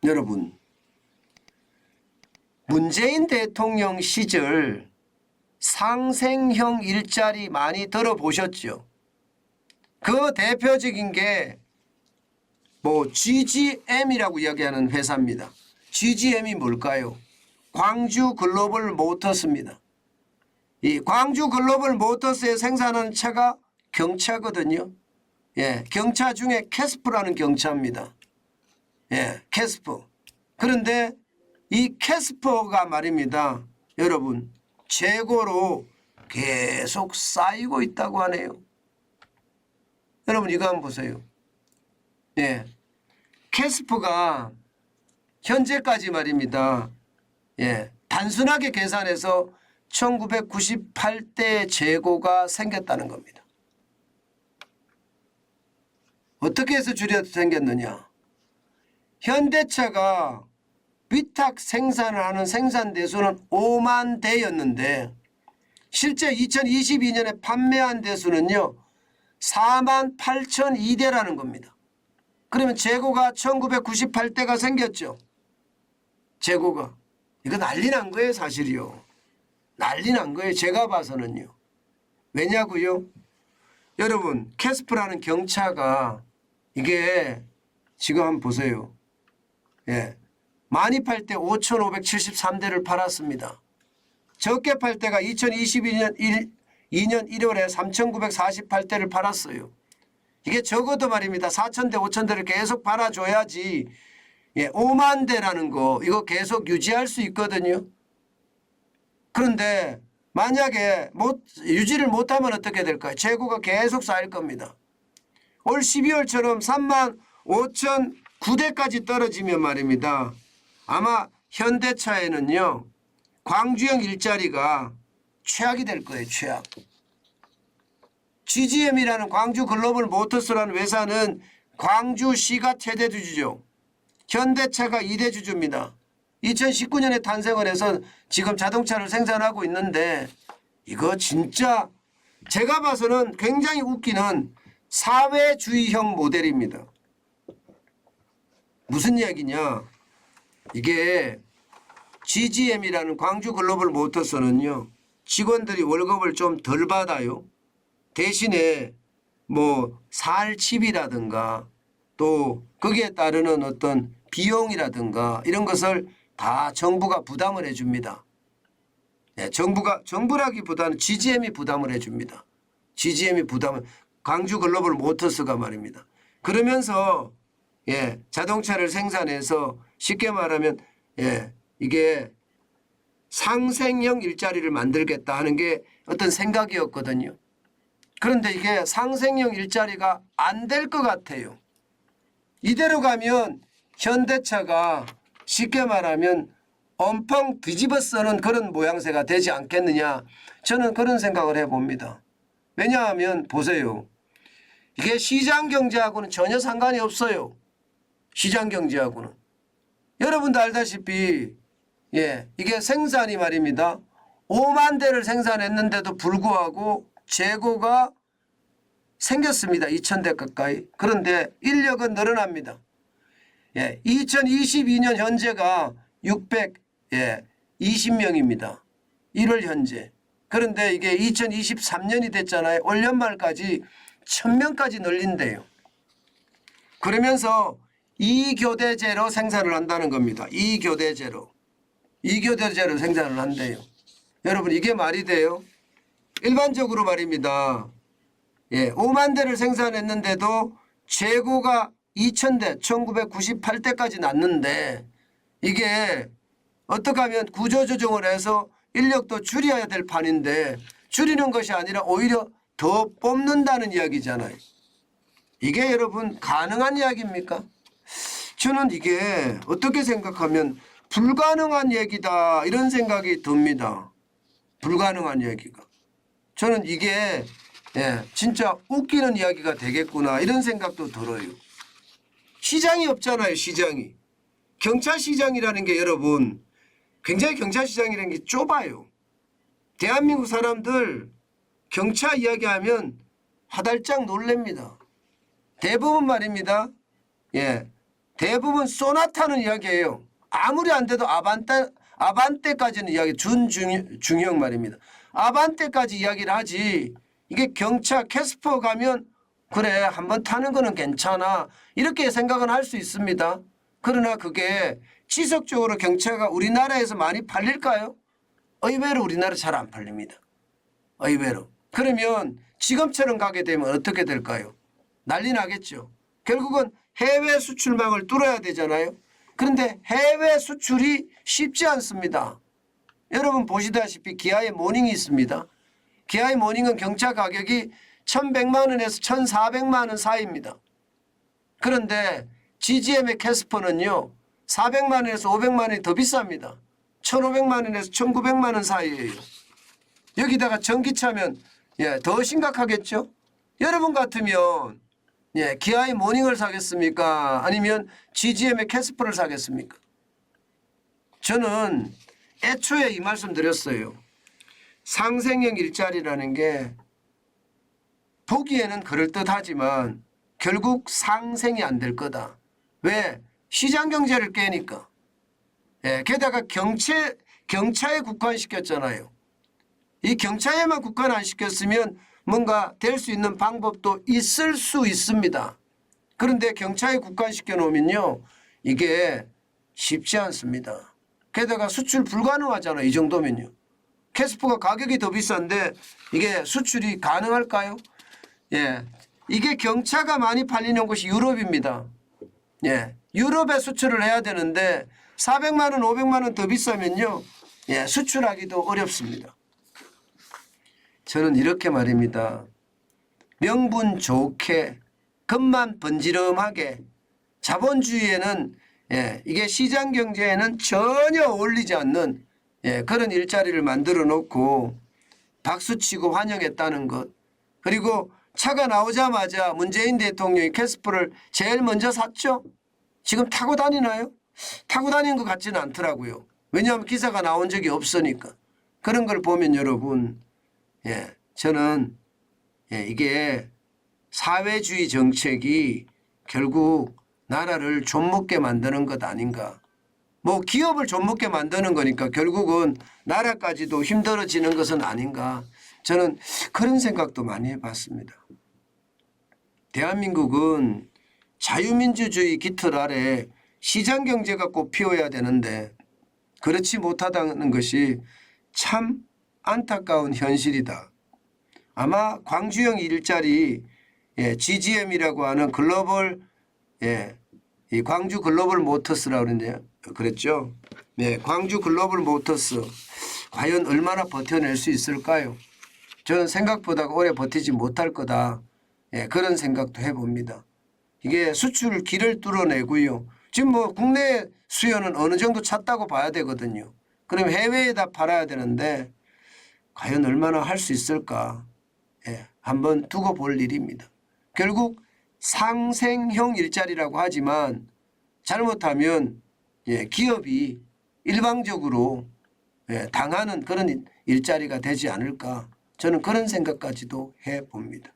여러분, 문재인 대통령 시절 상생형 일자리 많이 들어보셨죠? 그 대표적인 게 GGM이라고 이야기하는 회사입니다. GGM이 뭘까요? 광주 글로벌 모터스입니다. 이 광주 글로벌 모터스에 생산하는 차가 경차거든요. 예, 경차 중에 캐스프라는 경차입니다. 예, 캐스퍼. 그런데 이 캐스퍼가 말입니다. 여러분, 재고로 계속 쌓이고 있다고 하네요. 여러분, 이거 한번 보세요. 예, 캐스퍼가 현재까지 말입니다. 예, 단순하게 계산해서 1998대 재고가 생겼다는 겁니다. 어떻게 해서 줄여서 생겼느냐? 현대차가 위탁 생산을 하는 생산 대수는 5만 대였는데 실제 2022년에 판매한 대수는요 4만 8,002대라는 겁니다. 그러면 재고가 1998대가 생겼죠. 재고가. 이거 난리 난 거예요, 사실이요. 난리 난 거예요, 제가 봐서는요. 왜냐고요? 여러분, 캐스프라는 경차가 이게 지금 한번 보세요. 예, 많이 팔 때 5,573대를 팔았습니다. 적게 팔 때가 2022년 2년 1월에 3,948대를 팔았어요. 이게 적어도 말입니다. 4,000대, 5,000대를 계속 팔아줘야지 5만 대라는 거 이거 계속 유지할 수 있거든요. 그런데 만약에 유지를 못하면 어떻게 될까요? 재고가 계속 쌓일 겁니다. 올 12월처럼 3만 5,009대까지 떨어지면 말입니다. 아마 현대차에는요. 광주형 일자리가 최악이 될 거예요. 최악. GGM이라는 광주 글로벌 모터스라는 회사는 광주시가 최대 주주죠. 현대차가 2대 주주입니다. 2019년에 탄생을 해서 지금 자동차를 생산하고 있는데 이거 진짜 제가 봐서는 굉장히 웃기는 사회주의형 모델입니다. 무슨 이야기냐? 이게 GGM이라는 광주 글로벌 모터스는요. 직원들이 월급을 좀 덜 받아요. 대신에 살집이라든가 또 거기에 따르는 어떤 비용이라든가 이런 것을 다 정부가 부담을 해줍니다. 네, 정부라기보다는 GGM이 부담을 해줍니다. GGM이 부담을 광주 글로벌 모터스가 말입니다. 그러면서 자동차를 생산해서 쉽게 말하면 이게 상생형 일자리를 만들겠다 하는 게 어떤 생각이었거든요. 그런데 이게 상생형 일자리가 안 될 것 같아요. 이대로 가면 현대차가 쉽게 말하면 엄청 뒤집어 쓰는 그런 모양새가 되지 않겠느냐. 저는 그런 생각을 해봅니다. 왜냐하면 보세요. 이게 시장경제하고는 전혀 상관이 없어요. 시장경제하고는. 여러분도 알다시피 이게 생산이 말입니다. 5만 대를 생산했는데도 불구하고 재고가 생겼습니다. 2,000대 가까이. 그런데 인력은 늘어납니다. 2022년 현재가 620명입니다. 1월 현재. 그런데 이게 2023년이 됐잖아요. 올 연말까지 1,000명까지 늘린대요. 그러면서 2교대제로 생산을 한다는 겁니다. 2교대제로. 2교대제로 생산을 한대요. 여러분 이게 말이 돼요? 일반적으로 말입니다. 5만 대를 생산했는데도 재고가 2,000대, 1998대까지 났는데 이게 어떻게 하면 구조조정을 해서 인력도 줄여야 될 판인데 줄이는 것이 아니라 오히려 더 뽑는다는 이야기잖아요. 이게 여러분 가능한 이야기입니까? 저는 이게 어떻게 생각하면 불가능한 얘기다 이런 생각이 듭니다. 불가능한 얘기가. 저는 이게 진짜 웃기는 이야기가 되겠구나 이런 생각도 들어요. 시장이 없잖아요. 시장이. 경차 시장이라는 게 여러분 굉장히 경차 시장이라는 게 좁아요. 대한민국 사람들 경차 이야기하면 화들짝 놀랍니다. 대부분 말입니다. 대부분 소나타는 이야기예요. 아무리 안 돼도 아반떼까지는 이야기 중형 말입니다. 아반떼까지 이야기를 하지 이게 경차 캐스퍼 가면 그래 한번 타는 거는 괜찮아 이렇게 생각은 할 수 있습니다. 그러나 그게 지속적으로 경차가 우리나라에서 많이 팔릴까요? 의외로 우리나라 잘 안 팔립니다. 의외로. 그러면 지금처럼 가게 되면 어떻게 될까요? 난리 나겠죠. 결국은 해외 수출망을 뚫어야 되잖아요. 그런데 해외 수출이 쉽지 않습니다. 여러분 보시다시피 기아의 모닝이 있습니다. 기아의 모닝은 경차 가격이 1,100만 원에서 1,400만 원 사이입니다. 그런데 GGM의 캐스퍼는요. 400만 원에서 500만 원이 더 비쌉니다. 1,500만 원에서 1,900만 원 사이예요. 여기다가 전기차면 더 심각하겠죠. 여러분 같으면 기아의 모닝을 사겠습니까? 아니면 GGM의 캐스퍼를 사겠습니까? 저는 애초에 이 말씀 드렸어요. 상생형 일자리라는 게 보기에는 그럴듯하지만 결국 상생이 안 될 거다. 왜? 시장 경제를 깨니까. 게다가 경차에 국한시켰잖아요. 이 경차에만 국한 안 시켰으면 뭔가 될 수 있는 방법도 있을 수 있습니다. 그런데 경차에 국한시켜 놓으면요. 이게 쉽지 않습니다. 게다가 수출 불가능하잖아요. 이 정도면요. 캐스퍼가 가격이 더 비싼데 이게 수출이 가능할까요? 이게 경차가 많이 팔리는 곳이 유럽입니다. 유럽에 수출을 해야 되는데 400만 원, 500만 원 더 비싸면요. 수출하기도 어렵습니다. 저는 이렇게 말입니다. 명분 좋게 겉만 번지름하게 자본주의에는 이게 시장 경제에는 전혀 어울리지 않는 그런 일자리를 만들어 놓고 박수치고 환영했다는 것. 그리고 차가 나오자마자 문재인 대통령이 캐스퍼를 제일 먼저 샀죠. 지금 타고 다니나요? 타고 다니는 것 같지는 않더라고요. 왜냐하면 기사가 나온 적이 없으니까. 그런 걸 보면 여러분 저는 이게 사회주의 정책이 결국 나라를 좀먹게 만드는 것 아닌가. 뭐 기업을 좀먹게 만드는 거니까 결국은 나라까지도 힘들어지는 것은 아닌가. 저는 그런 생각도 많이 해봤습니다. 대한민국은 자유민주주의 깃털 아래 시장경제가 꽃피워야 되는데 그렇지 못하다는 것이 참 안타까운 현실이다. 아마 광주형 일자리 GGM이라고 하는 글로벌 이 광주 글로벌 모터스라고 그러는데요. 그랬죠. 광주 글로벌 모터스 과연 얼마나 버텨낼 수 있을까요? 저는 생각보다 오래 버티지 못할 거다. 그런 생각도 해봅니다. 이게 수출 길을 뚫어내고요. 지금 뭐 국내 수요는 어느 정도 찼다고 봐야 되거든요. 그럼 해외에다 팔아야 되는데 과연 얼마나 할 수 있을까? 한번 두고 볼 일입니다. 결국 상생형 일자리라고 하지만 잘못하면 기업이 일방적으로 당하는 그런 일자리가 되지 않을까. 저는 그런 생각까지도 해봅니다.